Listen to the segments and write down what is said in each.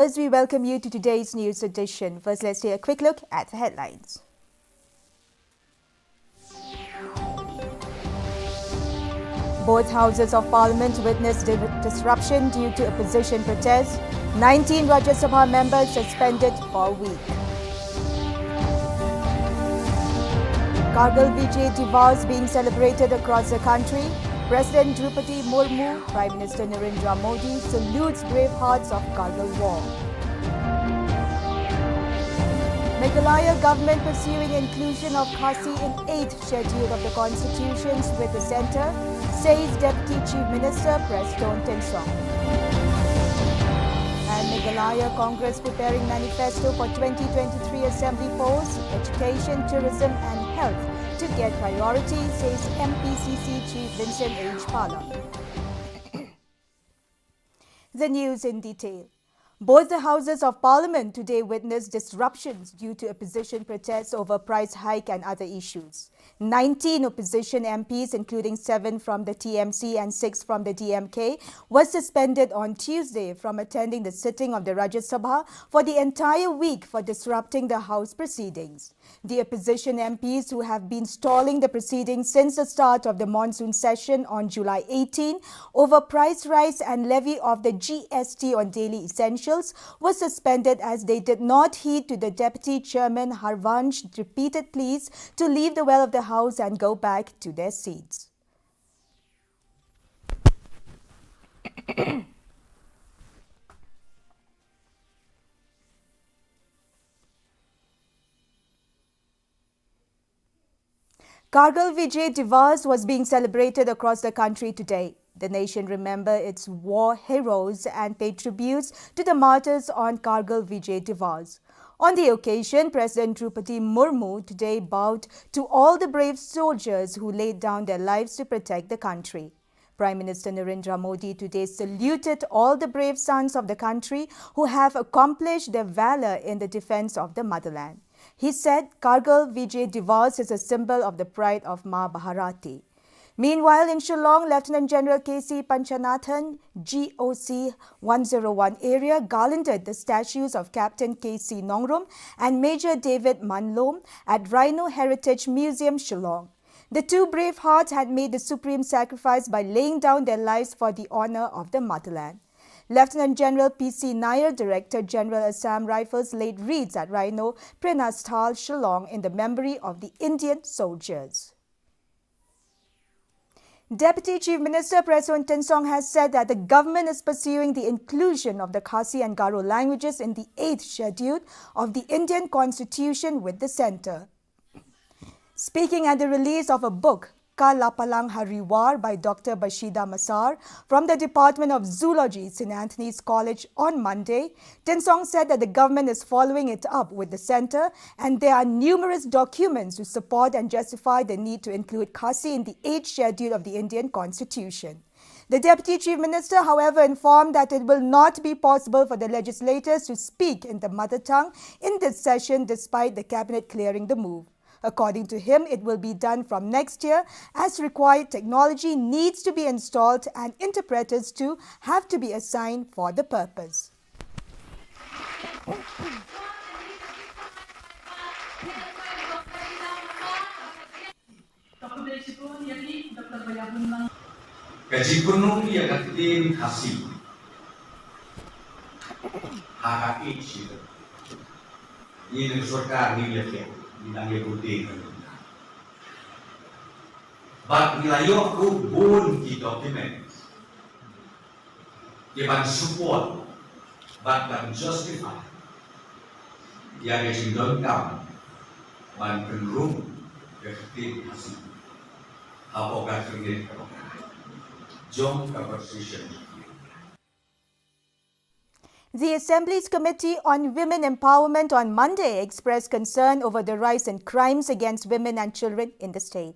As we welcome you to today's news edition. First, let's take a quick look at the headlines. Both houses of parliament witnessed disruption due to opposition protests. 19 Rajya Sabha members suspended for a week. Kargil Vijay Divas being celebrated across the country. President Drupadi Murmu, Prime Minister Narendra Modi salutes brave hearts of Kargil War. Meghalaya government pursuing inclusion of Khasi in 8th schedule of the constitutions with the centre, says Deputy Chief Minister Preston Tinsong. And Meghalaya Congress preparing manifesto for 2023 Assembly polls, education, tourism and health to get priority, says MPCC Chief Vincent H. Pala. The news in detail. Both the Houses of Parliament today witnessed disruptions due to opposition protests over price hike and other issues. 19 opposition MPs, including 7 from the TMC and 6 from the DMK, were suspended on Tuesday from attending the sitting of the Rajya Sabha for the entire week for disrupting the House proceedings. The opposition MPs, who have been stalling the proceedings since the start of the monsoon session on July 18 over price rise and levy of the GST on daily essentials, were suspended as they did not heed to the Deputy Chairman Harvansh's repeated pleas to leave the well of the House and go back to their seats. Kargil Vijay Divas was being celebrated across the country today. The nation remembered its war heroes and paid tributes to the martyrs on Kargil Vijay Divas. On the occasion, President Drupadi Murmu today bowed to all the brave soldiers who laid down their lives to protect the country. Prime Minister Narendra Modi today saluted all the brave sons of the country who have accomplished their valor in the defense of the motherland. He said Kargil Vijay Divas is a symbol of the pride of Ma Bharati. Meanwhile, in Shillong, Lieutenant General K.C. Panchanathan, GOC 101 area, garlanded the statues of Captain K.C. Nongrum and Major David Manlom at Rhino Heritage Museum, Shillong. The two brave hearts had made the supreme sacrifice by laying down their lives for the honor of the motherland. Lieutenant General P.C. Nair, Director General Assam Rifles, laid wreaths at Rhino Prenasthal, Shillong in the memory of the Indian soldiers. Deputy Chief Minister Preston Tinsong has said that the government is pursuing the inclusion of the Khasi and Garo languages in the 8th schedule of the Indian Constitution with the centre. Speaking at the release of a book, Ka Lapalang Hariwar by Dr. Bashida Masar from the Department of Zoology, St. Anthony's College on Monday, Tinsong said that the government is following it up with the centre and there are numerous documents to support and justify the need to include Khasi in the 8th schedule of the Indian Constitution. The Deputy Chief Minister, however, informed that it will not be possible for the legislators to speak in the mother tongue in this session despite the Cabinet clearing the move. According to him, it will be done from next year as required technology needs to be installed and interpreters too have to be assigned for the purpose. But nilayo ko buon ki documents. Given support, but can justify. Yang isindon kam, man penrum, keketik hasil. Apa katanya kalau jom conversation. The Assembly's Committee on Women Empowerment on Monday expressed concern over the rise in crimes against women and children in the state.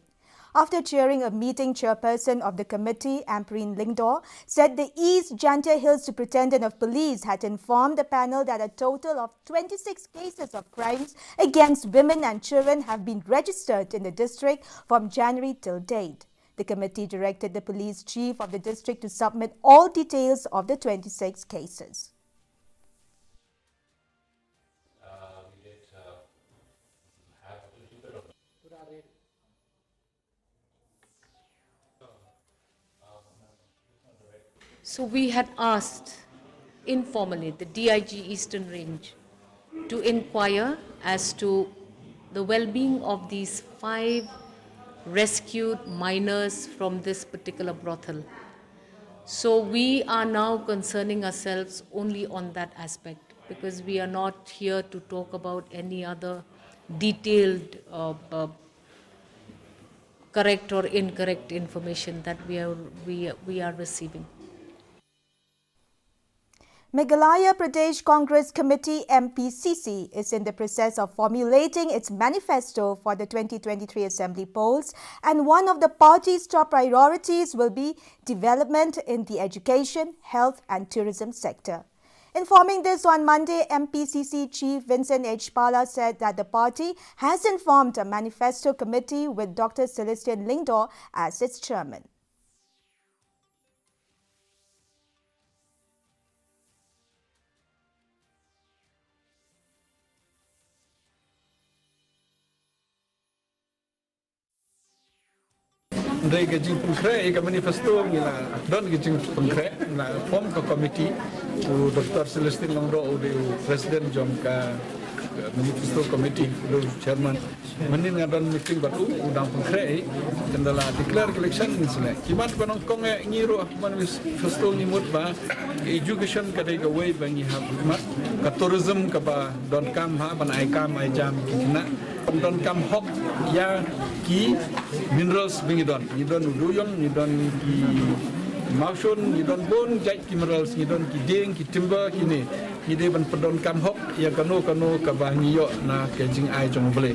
After chairing a meeting, chairperson of the committee, Ampreen Lingdor, said the East Jantia Hills Superintendent of Police had informed the panel that a total of 26 cases of crimes against women and children have been registered in the district from January till date. The committee directed the police chief of the district to submit all details of the 26 cases. So we had asked informally the DIG Eastern Range to inquire as to the well-being of these 5 rescued minors from this particular brothel. So we are now concerning ourselves only on that aspect, because we are not here to talk about any other detailed correct or incorrect information that we are receiving. Meghalaya Pradesh Congress Committee MPCC is in the process of formulating its manifesto for the 2023 Assembly polls, and one of the party's top priorities will be development in the education, health and tourism sector. Informing this on Monday, MPCC Chief Vincent H. Pala said that the party has informed a manifesto committee with Dr. Celestian Lingdor as its chairman. Dari gajing pengkre, ika manifesto ngila don gajing pengkre na form ke komiti u Dr. Celestin Longdo u Presiden jom ka manifesto komiti u chairman menin ngadon meeting batu udang pengkre kendala declare election ni sele kimat konong kong ngiru manifesto nyimut ba education kadai ga way bangi ha mat ka tourism ka ba don kam ha ban ai kam ai jam kina don kam hok ya ki minerals bingidon nidon uduyong nidon ki mausun nidon bon jai ki minerals nidon ki ding ki timber kini nide ban pedon kam hok ya kano ka bangiyo na kejing ai jong bele.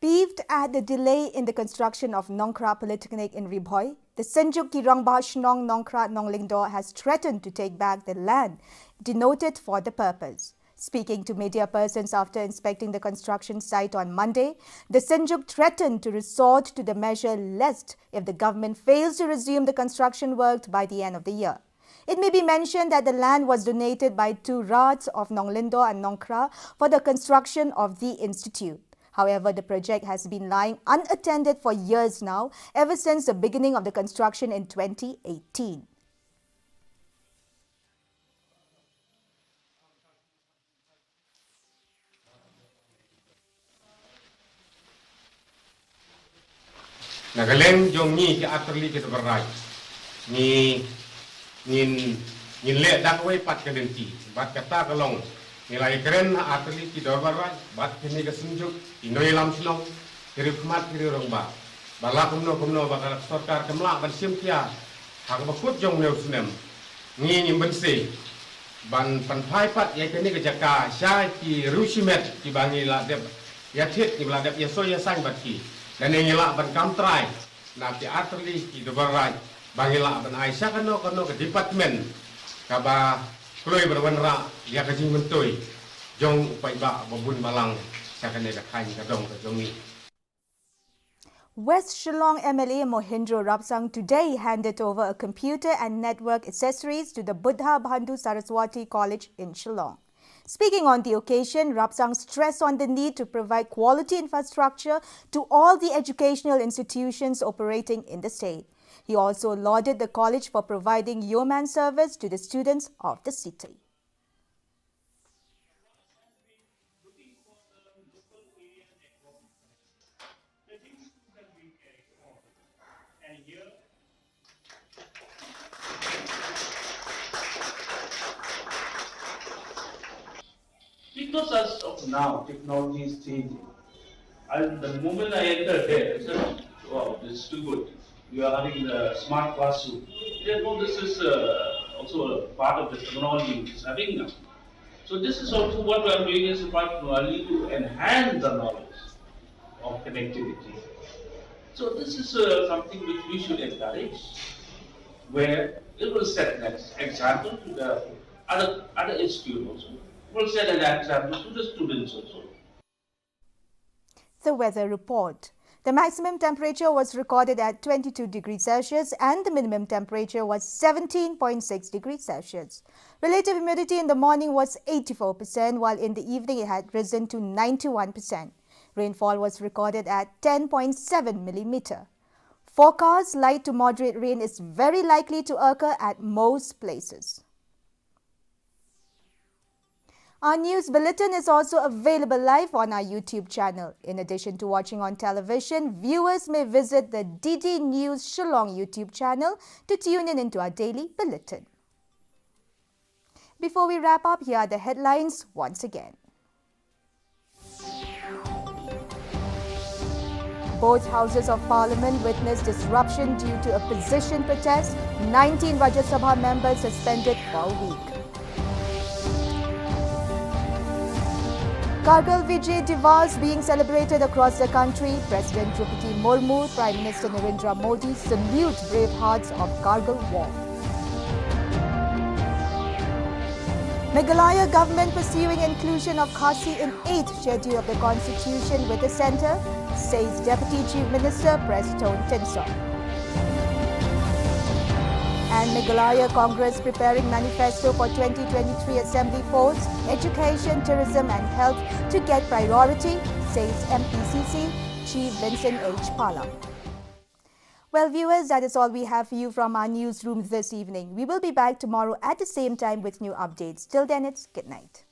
Peeved at the delay in the construction of Nongkra Polytechnic in Ribhoi, the Senjuk Kirangba Shnong Nongkra Nonglingdor has threatened to take back the land denoted for the purpose. Speaking to media persons after inspecting the construction site on Monday, the Senjuk threatened to resort to the measure lest if the government fails to resume the construction work by the end of the year. It may be mentioned that the land was donated by 2 Rats of Nonglindor and Nongkra for the construction of the institute. However, the project has been lying unattended for years now, ever since the beginning of the construction in 2018. Nagaleng jong ni ki aterli ki berai ni nin le dak wei pat ka denti bat kata kalong nilai keren aterli ki berai bat kini ka sunjuk inoi lam sinong kiri khmat kiri rong ba bala kumno bakal sarkar kemla ban sim kia hak bakut jong neu sunem ni ni bense ban pan phai pat ye kini ka jaka sha ki rusimet ki bangi la deb ya thit ki la deb ya so ya sang bat ki dan yang elak ban kamtrai na ti aterli ki dobarai bangila ban aisha kano ke department kaba kloi berwenra dia ka jing mentoi jong upai ba babun malang sakane ka khain ka dong ka jongi. West Shillong MLA Mohindro Rapsang today handed over a computer and network accessories to the Buddha Bandhu Saraswati College in Shillong. Speaking on the occasion, Rapsang stressed on the need to provide quality infrastructure to all the educational institutions operating in the state. He also lauded the college for providing yeoman service to the students of the city. Because as of now, technology is changing. And the moment I entered there, I said, wow, this is too good. You are having the smart classroom. They know this is also a part of the technology which is having now. So this is also what we are doing as a part to enhance the knowledge of connectivity. So this is something which we should encourage, where it will set an example to the other institutes also. It will set an example to the students also. The weather report. The maximum temperature was recorded at 22 degrees Celsius and the minimum temperature was 17.6 degrees Celsius. Relative humidity in the morning was 84%, while in the evening it had risen to 91%. Rainfall was recorded at 10.7 millimeter. Forecast light to moderate rain is very likely to occur at most places. Our news bulletin is also available live on our YouTube channel. In addition to watching on television, viewers may visit the DD News Shillong YouTube channel to tune in into our daily bulletin. Before we wrap up, here are the headlines once again. Both houses of parliament witnessed disruption due to opposition protest. 19 Rajya Sabha members suspended for a week. Kargil Vijay Divas being celebrated across the country. President Draupadi Murmu, Prime Minister Narendra Modi salute brave hearts of Kargil war. Meghalaya government pursuing inclusion of Khasi in 8th schedule of the constitution with the centre, says Deputy Chief Minister Prestone Tinsong. And Meghalaya Congress preparing manifesto for 2023 assembly polls, education, tourism and health to get priority, says MPCC Chief Vincent H. Pala. Well, viewers, that is all we have for you from our newsroom this evening. We will be back tomorrow at the same time with new updates. Till then, it's good night.